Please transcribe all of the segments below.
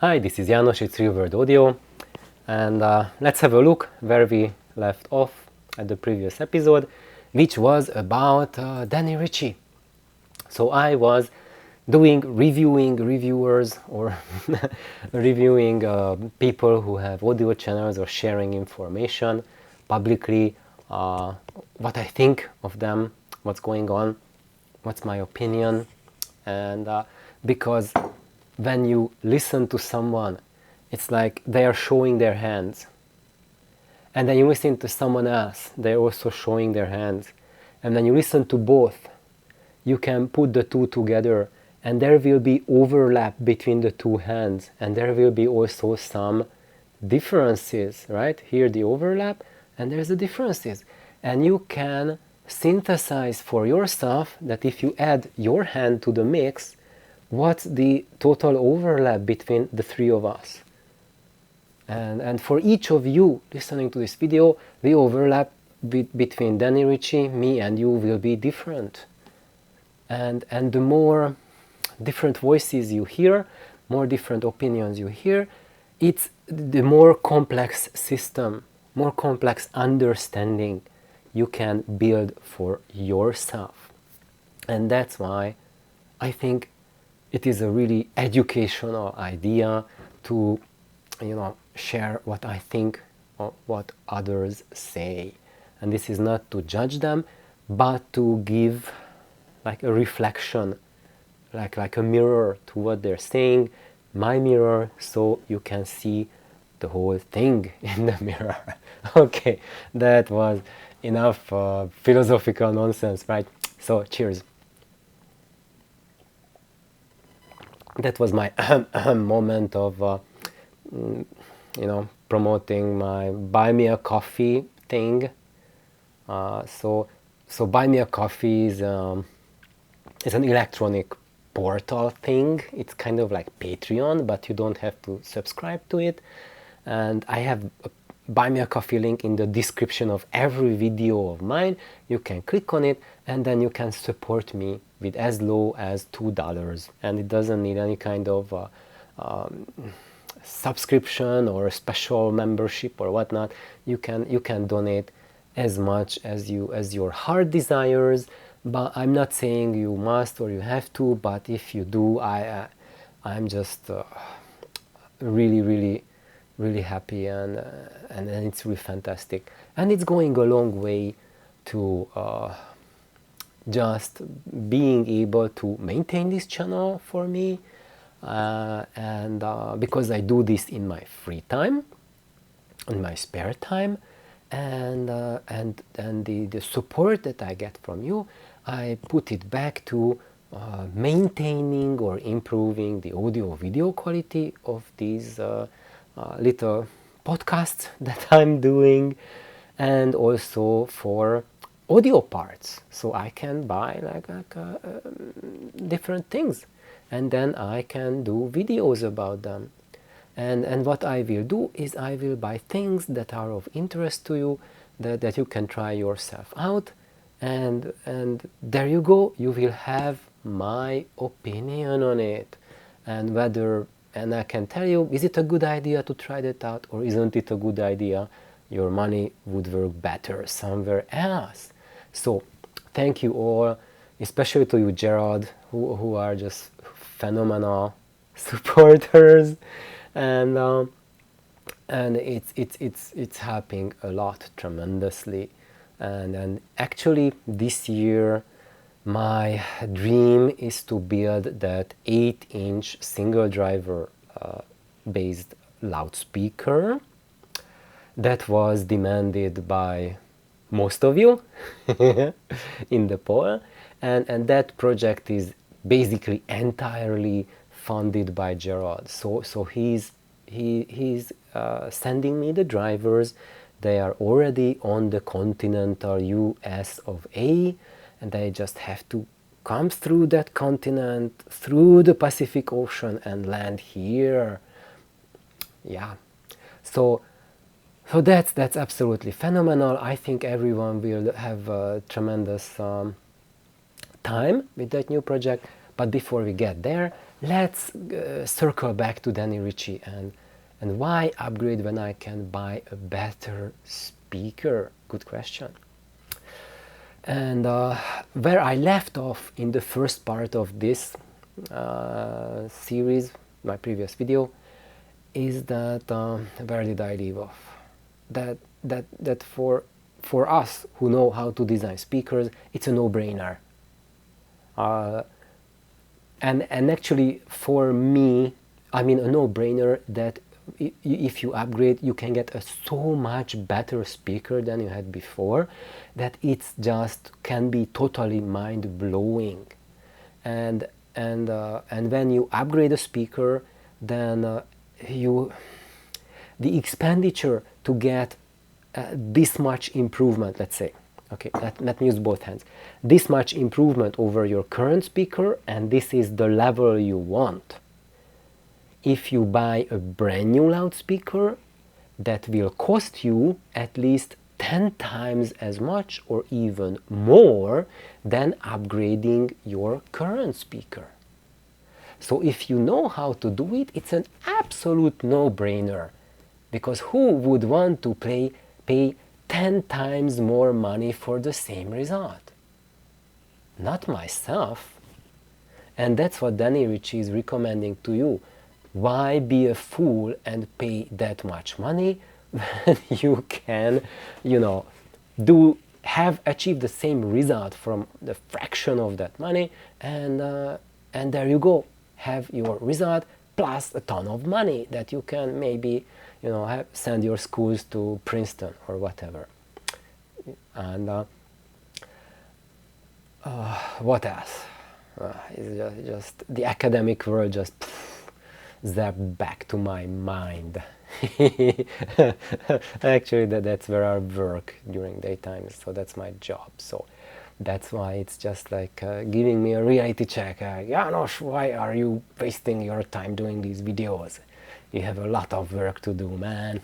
Hi, this is János, it's Real World Audio, and let's have a look where we left off at the previous episode, which was about Richie. So I was reviewing reviewers or reviewing people who have audio channels or sharing information publicly, what I think of them, what's going on, what's my opinion, and because when you listen to someone, it's like they are showing their hands. And then you listen to someone else, they're also showing their hands. And then you listen to both, you can put the two together and there will be overlap between the two hands. And there will be also some differences, right? Here the overlap and there's the differences. And you can synthesize for yourself that if you add your hand to the mix, what's the total overlap between the three of us. And for each of you listening to this video, the overlap between Richie, me and you will be different. And the more different voices you hear, more different opinions you hear, it's the more complex system, more complex understanding you can build for yourself. And that's why I think it is a really educational idea to, share what I think or what others say. And this is not to judge them, but to give like a reflection, like a mirror to what they're saying, my mirror, so you can see the whole thing in the mirror. Okay, that was enough philosophical nonsense, right? So cheers. That was my moment of promoting my buy me a coffee thing. So buy me a coffee is an electronic portal thing. It's kind of like Patreon, but you don't have to subscribe to it. And I have a buy me a coffee link in the description of every video of mine. You can click on it and then you can support me with as low as $2, and it doesn't need any kind of subscription or a special membership or whatnot. You can donate as much as your heart desires, but I'm not saying you must or you have to, but if you do, I'm just really happy, and it's really fantastic, and it's going a long way to just being able to maintain this channel for me, and because I do this in my free time, in my spare time, and the support that I get from you, I put it back to maintaining or improving the audio video quality of these little podcasts that I'm doing, and also for audio parts, so I can buy different things, and then I can do videos about them. And what I will do is I will buy things that are of interest to you, that you can try yourself out, and there you go, you will have my opinion on it, and I can tell you, is it a good idea to try that out, or isn't it a good idea? Your money would work better somewhere else. So thank you all, especially to you, Gerald, who are just phenomenal supporters, and it's helping a lot tremendously. And actually this year my dream is to build that 8-inch single driver based loudspeaker that was demanded by most of you in the poll, and that project is basically entirely funded by Gerald. So he's sending me the drivers. They are already on the continental US of A, and they just have to come through that continent, through the Pacific Ocean, and land here. Yeah, so that's absolutely phenomenal. I think everyone will have a tremendous time with that new project. But before we get there, let's circle back to Danny Richie and why upgrade when I can buy a better speaker? Good question. And where I left off in the first part of this series, my previous video, is that where did I leave off? That for us who know how to design speakers, it's a no-brainer. And actually, for me, I mean a no-brainer that if you upgrade, you can get a so much better speaker than you had before, that it's just can be totally mind-blowing. And when you upgrade a speaker, then the expenditure to get this much improvement, let's say, okay, let me use both hands, this much improvement over your current speaker, and this is the level you want. If you buy a brand new loudspeaker, that will cost you at least 10 times as much or even more than upgrading your current speaker. So if you know how to do it, it's an absolute no-brainer, because who would want to pay 10 times more money for the same result? Not myself. And that's what Danny Richie is recommending to you. Why be a fool and pay that much money when you can, have achieved the same result from the fraction of that money, and there you go, have your result plus a ton of money that you can maybe send your schools to Princeton or whatever. And what else? It's just the academic world just zapped back to my mind. Actually, that's where I work during daytime, so that's my job. So that's why it's just like giving me a reality check. János, why are you wasting your time doing these videos? You have a lot of work to do, man.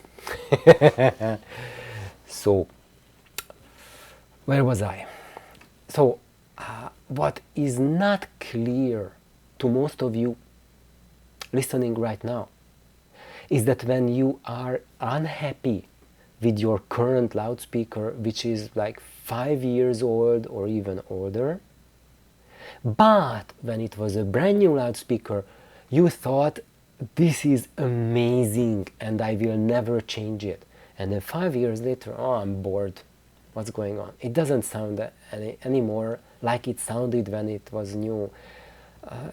So, where was I? So, what is not clear to most of you listening right now is that when you are unhappy with your current loudspeaker, which is like 5 years old or even older, but when it was a brand new loudspeaker, you thought, this is amazing and I will never change it. And then 5 years later, oh, I'm bored. What's going on? It doesn't sound anymore like it sounded when it was new.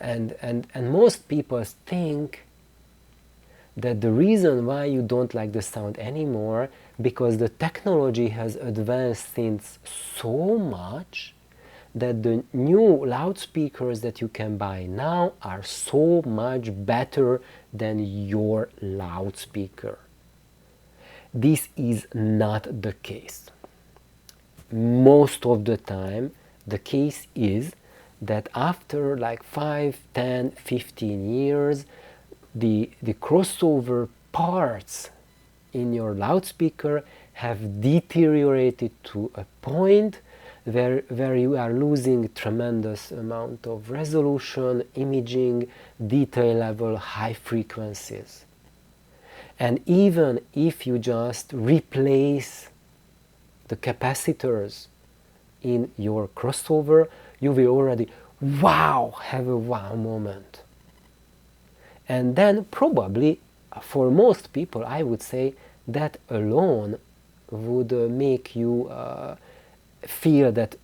And most people think that the reason why you don't like the sound anymore, because the technology has advanced since so much that the new loudspeakers that you can buy now are so much better than your loudspeaker. This is not the case. Most of the time, the case is that after like 5, 10, 15 years, the crossover parts in your loudspeaker have deteriorated to a point where you are losing tremendous amount of resolution, imaging, detail level, high frequencies. And even if you just replace the capacitors in your crossover, you will already have a wow moment. And then probably for most people, I would say that alone would make you feel that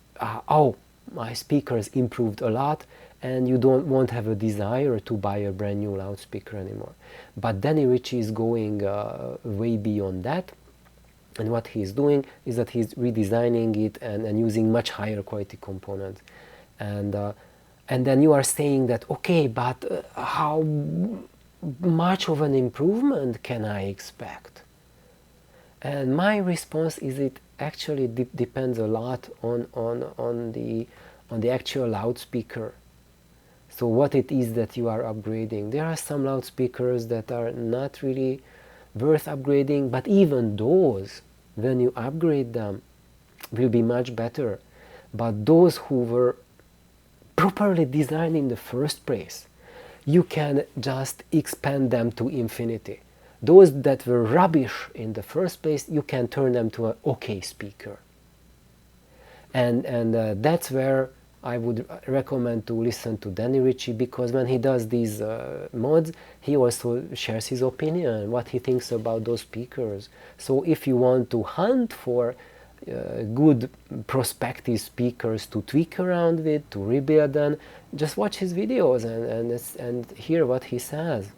oh, my speakers improved a lot, and you won't have a desire to buy a brand new loudspeaker anymore. But Danny Richie is going way beyond that, and what he's doing is that he's redesigning it and using much higher quality components. And then you are saying that, okay, but how much of an improvement can I expect? And my response is it actually depends a lot on the actual loudspeaker. So what it is that you are upgrading. There are some loudspeakers that are not really worth upgrading, but even those, when you upgrade them, will be much better. But those who were properly designed in the first place, you can just expand them to infinity. Those that were rubbish in the first place, you can turn them to an okay speaker. And that's where I would recommend to listen to Danny Richie, because when he does these mods, he also shares his opinion, what he thinks about those speakers. So if you want to hunt for good prospective speakers to tweak around with, to rebuild them, just watch his videos and hear what he says.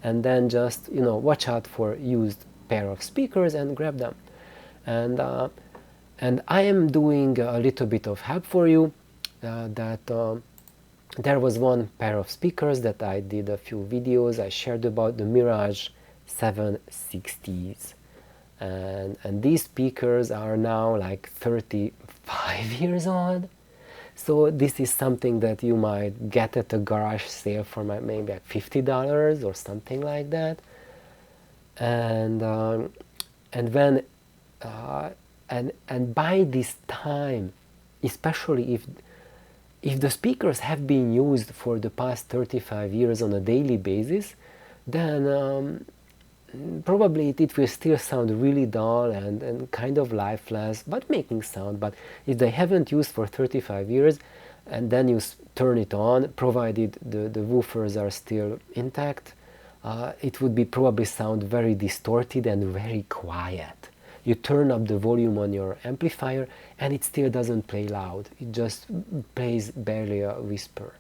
And then just, watch out for used pair of speakers and grab them. And I am doing a little bit of help for you. There was one pair of speakers that I did a few videos. I shared about the Mirage 760s. And these speakers are now like 35 years old. So this is something that you might get at a garage sale for maybe like $50 or something like that. And when and by this time, especially if the speakers have been used for the past 35 years on a daily basis, then probably it will still sound really dull and kind of lifeless, but making sound. But if they haven't used for 35 years, and then you turn it on, provided the woofers are still intact, it would be probably sound very distorted and very quiet. You turn up the volume on your amplifier and it still doesn't play loud. It just plays barely a whisper.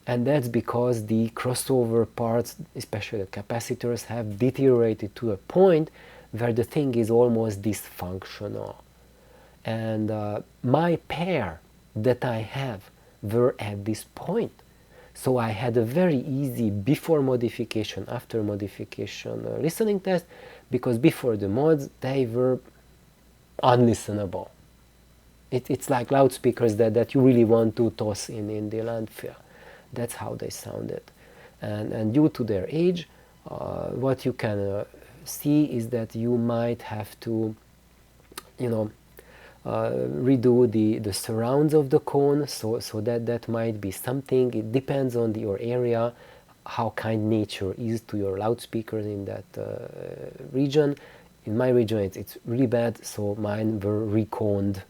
And that's because the crossover parts, especially the capacitors, have deteriorated to a point where the thing is almost dysfunctional. And my pair that I have were at this point. So I had a very easy before modification, after modification listening test, because before the mods they were unlistenable. It's like loudspeakers that you really want to toss in the landfill. That's how they sounded. And due to their age, what you can see is that you might have to, redo the surrounds of the cone, so that might be something. It depends on your area, how kind nature is to your loudspeakers in that region. In my region it's really bad, so mine were reconed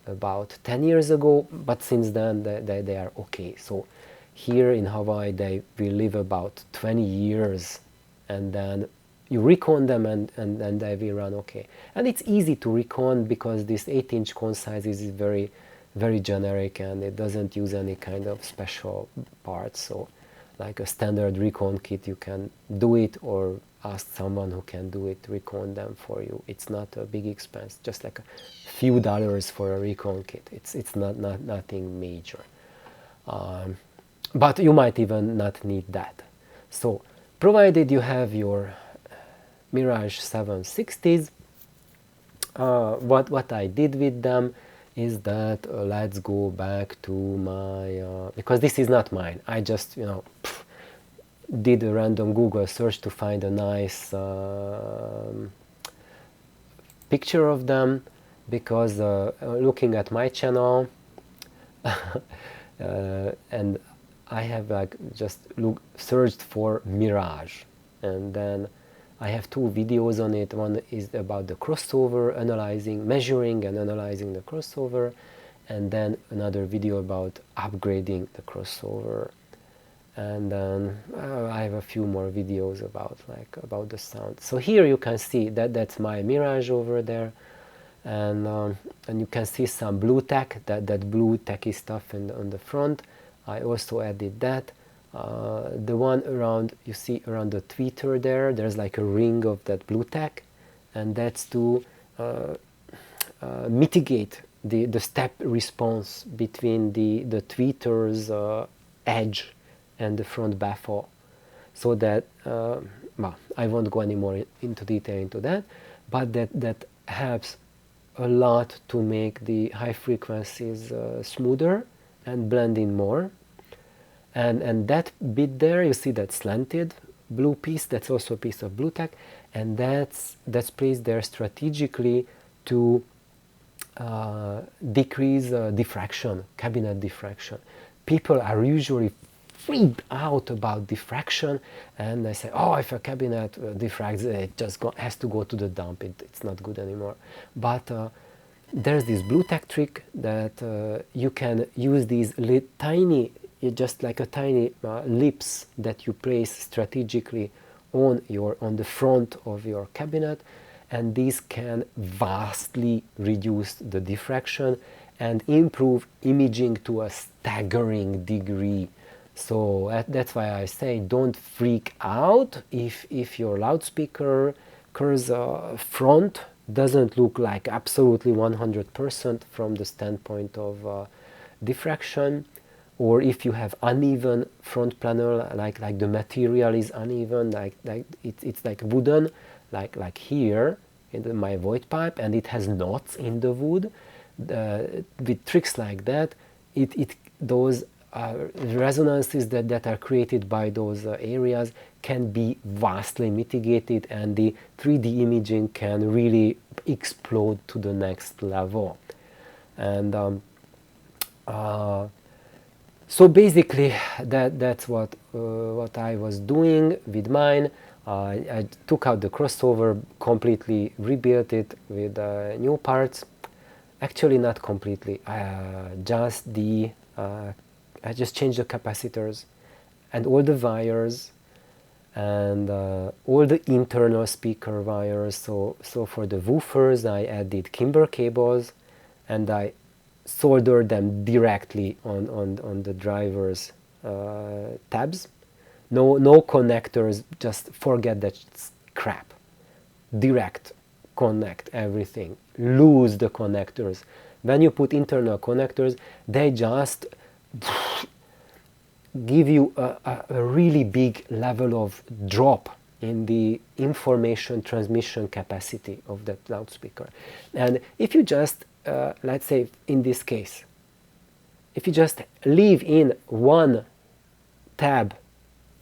about 10 years ago, but since then they are okay. So here in Hawaii they will live about 20 years, and then you recon them and they will run okay. And it's easy to recon because this 8-inch cone size is very, very generic, and it doesn't use any kind of special parts. So like a standard recon kit, you can do it, or ask someone who can do it, recon them for you. It's not a big expense, just like a few dollars for a recon kit. It's not nothing major. But you might even not need that. So provided you have your Mirage 760s, what I did with them is that let's go back to my because this is not mine. I just did a random Google search to find a nice picture of them, because looking at my channel and I have just searched for Mirage, and then I have 2 videos on it. One is about the crossover, measuring and analyzing the crossover, and then another video about upgrading the crossover. And then I have a few more videos about the sound. So here you can see that's my Mirage over there, and you can see some blue tack, that blue tacky stuff on the front. I also added that. The one around, you see around the tweeter there's like a ring of that blue tack, and that's to mitigate the step response between the tweeter's edge and the front baffle, so that I won't go any more into detail into that, but that helps a lot to make the high frequencies smoother and blend in more. And that bit there, you see that slanted blue piece, that's also a piece of blue tack, and that's placed there strategically to decrease diffraction, cabinet diffraction. People are usually freaked out about diffraction, and I say, oh, if a cabinet diffracts, it just has to go to the dump, it's not good anymore. But there's this blue tack trick that you can use these tiny, just like a tiny lips that you place strategically on the front of your cabinet, and these can vastly reduce the diffraction and improve imaging to a staggering degree. So that's why I say don't freak out if your loudspeaker's front doesn't look like absolutely 100% from the standpoint of diffraction, or if you have uneven front panel, like the material is uneven, like it's like wooden, like here in my void pipe, and it has knots in the wood. With tricks like that, those resonances that are created by those areas can be vastly mitigated, and the 3D imaging can really explode to the next level. And so basically that's what I was doing with mine. I took out the crossover, completely rebuilt it with new parts. Actually, not completely. I just changed the capacitors and all the wires and all the internal speaker wires. So for the woofers, I added Kimber cables, and I soldered them directly on the driver's tabs. No connectors, just forget that it's crap. Direct connect everything. Lose the connectors. When you put internal connectors, they just give you a really big level of drop in the information transmission capacity of that loudspeaker. And if you just, let's say in this case, if you just leave in one tab,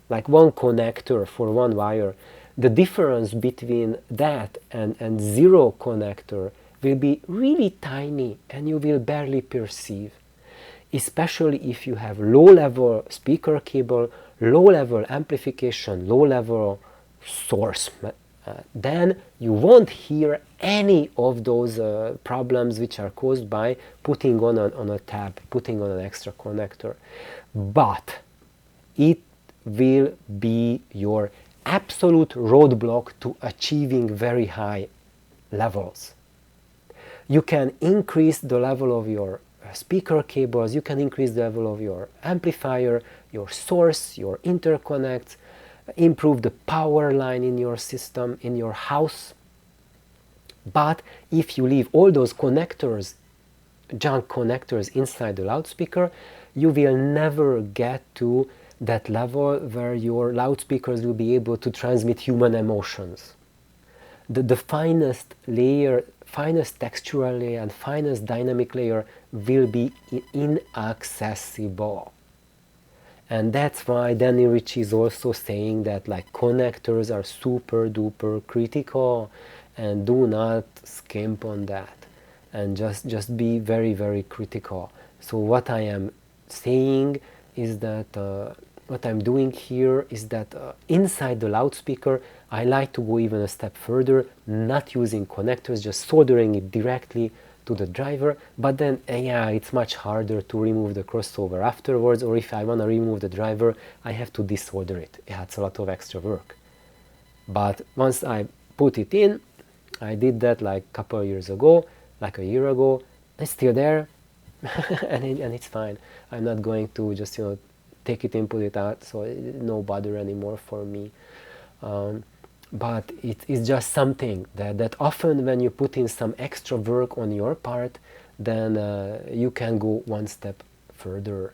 like one connector for one wire, the difference between that and zero connector will be really tiny, and you will barely perceive. Especially if you have low-level speaker cable, low-level amplification, low-level source, then you won't hear any of those problems which are caused by putting on a tab, putting on an extra connector. But it will be your absolute roadblock to achieving very high levels. You can increase the level of your speaker cables, you can increase the level of your amplifier, your source, your interconnects, improve the power line in your system, in your house. But if you leave all those connectors, junk connectors inside the loudspeaker, you will never get to that level where your loudspeakers will be able to transmit human emotions. The finest layer, finest textural layer and finest dynamic layer will be inaccessible. And that's why Danny Richie is also saying that like connectors are super duper critical, and do not skimp on that, and just be very, very critical. So what I am saying is that what I'm doing here is that inside the loudspeaker I like to go even a step further, not using connectors, just soldering it directly to the driver. But then yeah, it's much harder to remove the crossover afterwards, or if I want to remove the driver I have to desolder it. Yeah, it's a lot of extra work. But once I put it in, I did that like a couple of years ago, like a year ago, it's still there and it's fine. I'm not going to just take it in, put it out, so no bother anymore for me. But it's just something that often when you put in some extra work on your part, then you can go one step further.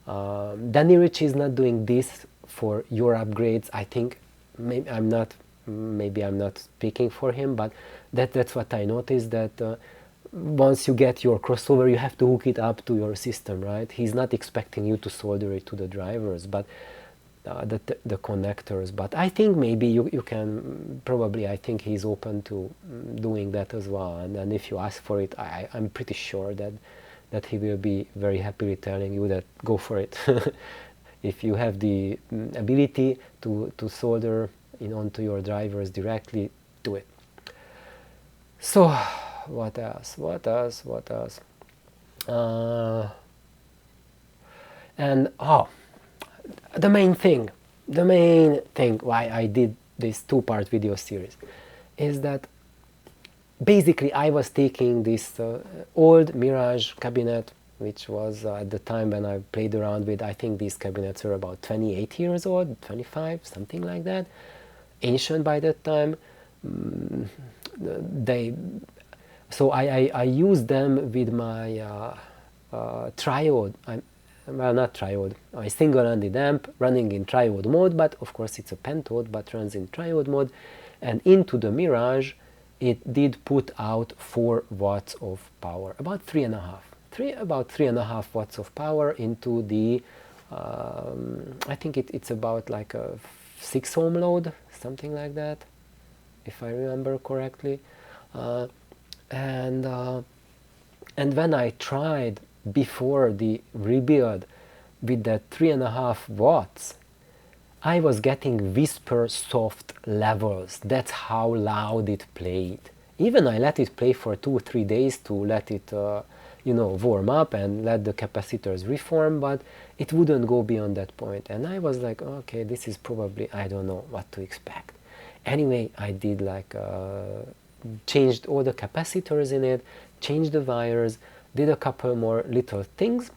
Danny Richie is not doing this for your upgrades. I think maybe I'm not speaking for him, but that's what I noticed, that once you get your crossover, you have to hook it up to your system, right? He's not expecting you to solder it to the drivers, but the connectors. But I think maybe you can, probably I think he's open to doing that as well. And if you ask for it, I'm pretty sure that he will be very happily telling you that go for it. if you have the ability to solder in onto your drivers directly, do it. So what else, and the main thing why I did this two-part video series is that basically I was taking this old Mirage cabinet, which was at the time when I played around with, I think these cabinets were about 28 years old, 25, something like that, ancient by that time. So I used them with my triode. Well, not triode, a single-handed amp running in triode mode, but of course it's a pentode, but runs in triode mode. And into the Mirage, it did put out 4 watts of power, about 3.5 watts of power into the, I think it's about like a 6 ohm load, something like that, if I remember correctly. And when I tried before the rebuild with that 3.5 watts, I was getting whisper soft levels. That's how loud it played. Even I let it play for 2-3 days to let it warm up and let the capacitors reform, but it wouldn't go beyond that point. And I was like, okay, this is probably, I don't know what to expect. Anyway, I did like changed all the capacitors in it, changed the wires, did a couple more little things,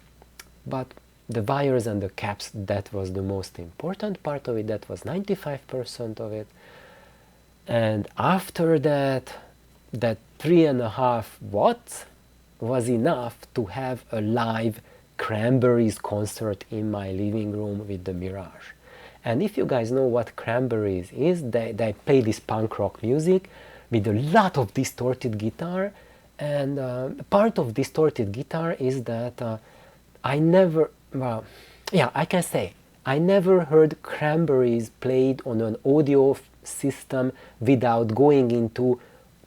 but the wires and the caps, that was the most important part of it. That was 95% of it. And after that, that 3.5 watts was enough to have a live Cranberries concert in my living room with the Mirage. And if you guys know what Cranberries is, they play this punk rock music with a lot of distorted guitar. And part of distorted guitar is that I never heard Cranberries played on an audio system without going into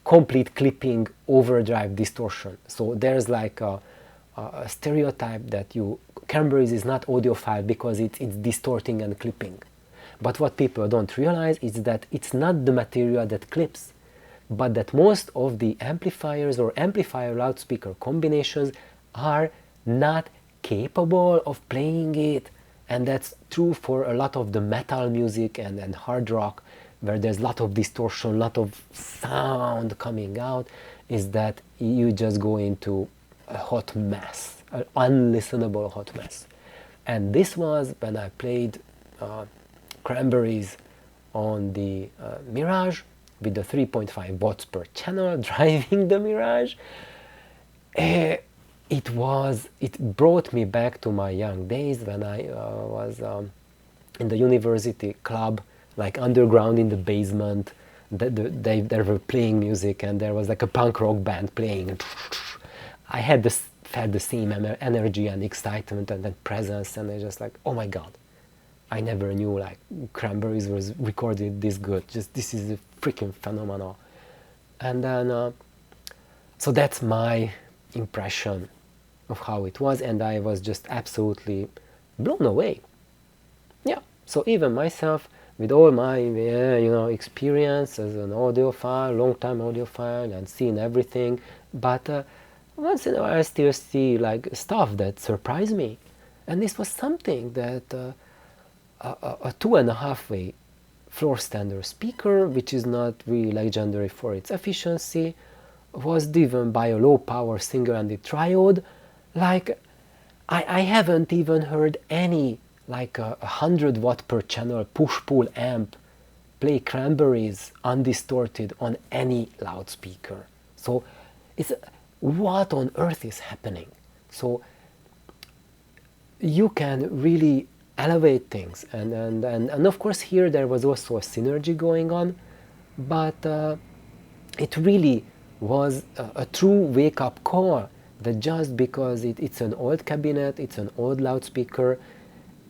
complete clipping, overdrive, distortion. So there's like a stereotype that Cranberries is not audiophile because it's distorting and clipping. But what people don't realize is that it's not the material that clips, but that most of the amplifiers or amplifier loudspeaker combinations are not capable of playing it. And that's true for a lot of the metal music and hard rock, where there's a lot of distortion, a lot of sound coming out, is that you just go into a hot mess, an unlistenable hot mess. And this was when I played Cranberries on the Mirage with the 3.5 watts per channel driving the Mirage. It brought me back to my young days when I was in the university club, like underground in the basement. They were playing music and there was like a punk rock band playing. I had felt the same energy and excitement and presence, and I just like, oh my god, I never knew like Cranberries was recorded this good. Just this is a freaking phenomenon. And then so that's my impression of how it was, and I was just absolutely blown away. Yeah, so even myself, with all my experience as an audiophile, long-time audiophile, and seeing everything, but once in a while I still see like stuff that surprised me. And this was something that a 2.5-way floor standard speaker, which is not really legendary for its efficiency, was driven by a low power single-handed triode. Like I haven't even heard any like a 100 watt per channel push-pull amp play Cranberries undistorted on any loudspeaker. So it's what on earth is happening? So you can really elevate things, and of course here there was also a synergy going on, but it really was a true wake-up call that just because it's an old cabinet, it's an old loudspeaker,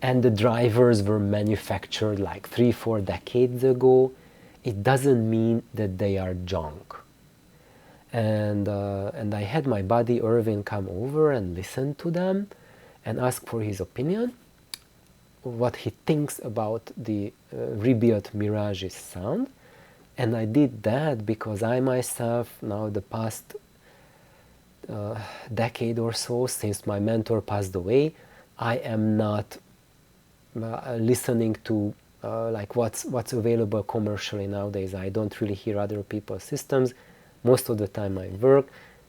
and the drivers were manufactured like 3-4 decades ago, it doesn't mean that they are junk. And I had my buddy Irvin come over and listen to them and ask for his opinion. what he thinks about the rebuilt Mirage's sound. And I did that because I myself, now the past decade or so, since my mentor passed away, I am not listening to like what's available commercially nowadays. I don't really hear other people's systems. Most of the time I work,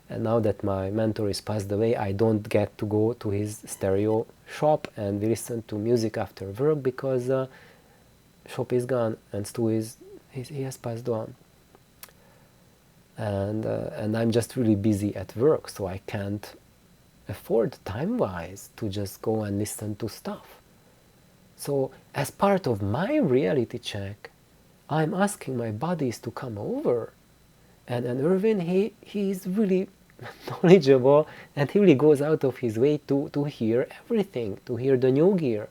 and now that my mentor is passed away, I don't get to go to his stereo shop and listen to music after work because shop is gone and Stu he has passed on. And I'm just really busy at work, so I can't afford time-wise to just go and listen to stuff. So as part of my reality check, I'm asking my buddies to come over. And Irvin, he's really knowledgeable, and he really goes out of his way to hear everything, to hear the new gear.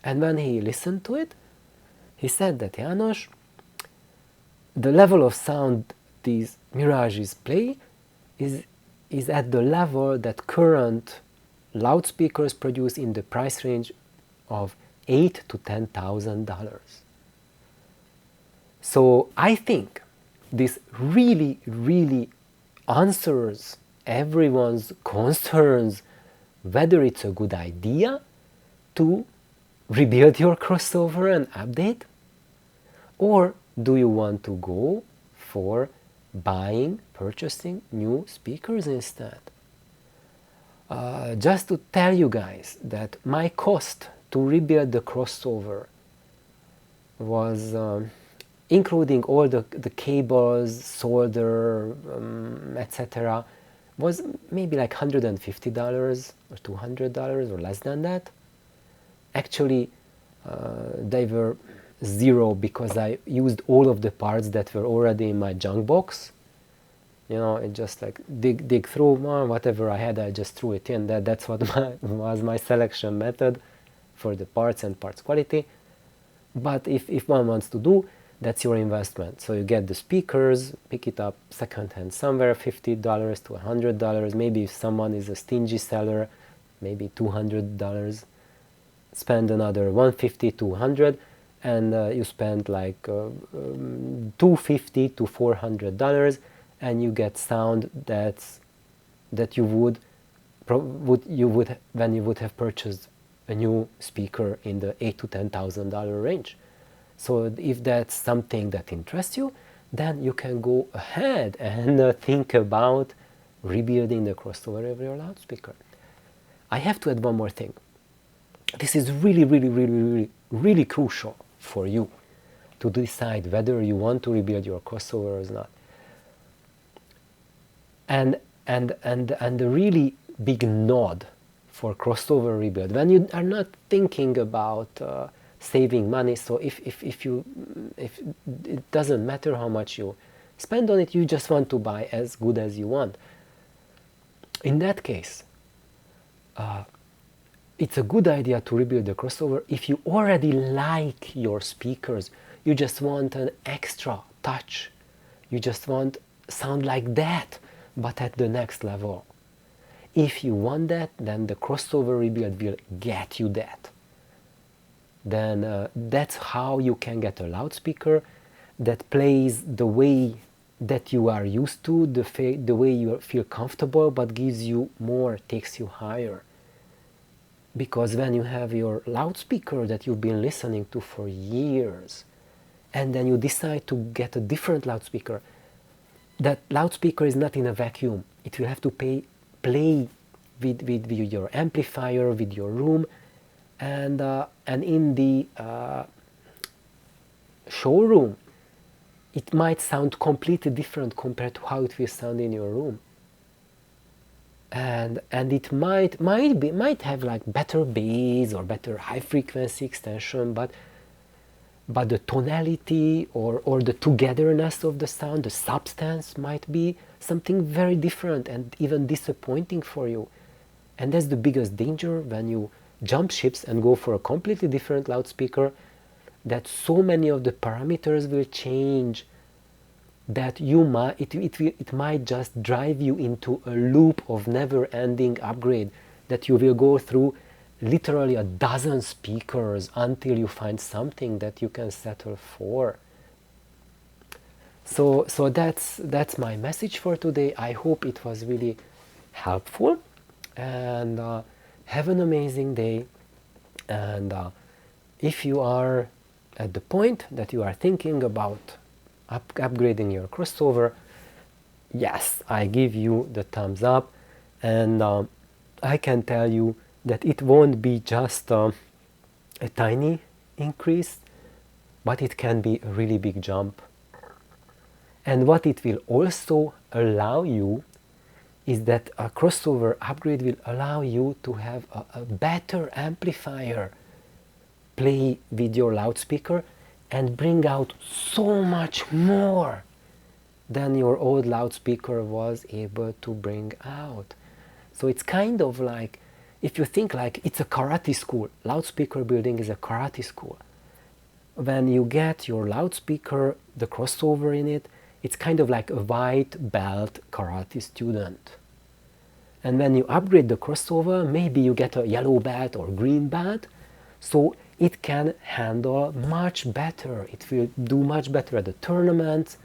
And when he listened to it, he said that, János, the level of sound these Mirages play is at the level that current loudspeakers produce in the price range of $8,000 to $10,000. So I think this really, really answers everyone's concerns whether it's a good idea to rebuild your crossover and update, or do you want to go for purchasing new speakers instead. Just to tell you guys that my cost to rebuild the crossover was, including all the cables, solder, etc., was maybe like $150 or $200 or less than that. Actually, they were zero because I used all of the parts that were already in my junk box. You know, it just like dig through, whatever I had, I just threw it in. That's what was my selection method for the parts and parts quality. But if one wants to do, that's your investment. So you get the speakers, pick it up secondhand somewhere, $50 to $100. Maybe if someone is a stingy seller, maybe $200. Spend another $150 to $100, and you spend like $250 to $400, and you get sound that you would when you would have purchased a new speaker in the $8,000 to $10,000 range. So if that's something that interests you, then you can go ahead and think about rebuilding the crossover of your loudspeaker. I have to add one more thing. This is really crucial for you to decide whether you want to rebuild your crossover or not. And the really big nod for crossover rebuild, when you are not thinking about saving money, so if it doesn't matter how much you spend on it, you just want to buy as good as you want. In that case, it's a good idea to rebuild the crossover if you already like your speakers. You just want an extra touch. You just want sound like that, but at the next level. If you want that, then the crossover rebuild will get you that. Then that's how you can get a loudspeaker that plays the way that you are used to, the way you feel comfortable, but gives you more, takes you higher. Because when you have your loudspeaker that you've been listening to for years, and then you decide to get a different loudspeaker, that loudspeaker is not in a vacuum. It will have to play with your amplifier, with your room, and in the showroom, it might sound completely different compared to how it will sound in your room. And it might have like better bass or better high frequency extension, but the tonality or the togetherness of the sound, the substance might be something very different and even disappointing for you. And that's the biggest danger when you jump ships and go for a completely different loudspeaker, that so many of the parameters will change that it might just drive you into a loop of never-ending upgrade, that you will go through literally a dozen speakers until you find something that you can settle for. So that's my message for today. I hope it was really helpful, and have an amazing day. And if you are at the point that you are thinking about upgrading your crossover, yes, I give you the thumbs up, and I can tell you that it won't be just a tiny increase, but it can be a really big jump. And what it will also allow you is that a crossover upgrade will allow you to have a better amplifier play with your loudspeaker and bring out so much more than your old loudspeaker was able to bring out. So it's kind of like, if you think like it's a karate school, loudspeaker building is a karate school. When you get your loudspeaker, the crossover in it, it's kind of like a white belt karate student. And when you upgrade the crossover, maybe you get a yellow belt or green belt, so it can handle much better. It will do much better at the tournaments.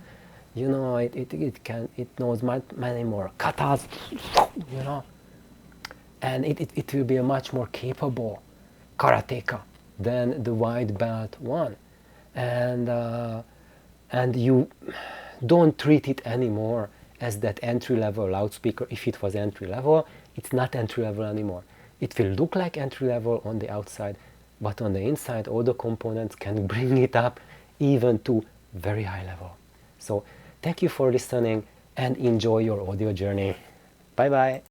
You know, it knows many more katas, you know, and it will be a much more capable karateka than the white belt one. And you don't treat it anymore as that entry-level loudspeaker. If it was entry-level, it's not entry-level anymore. It will look like entry-level on the outside, but on the inside, all the components can bring it up even to very high level. So thank you for listening and enjoy your audio journey. Bye bye.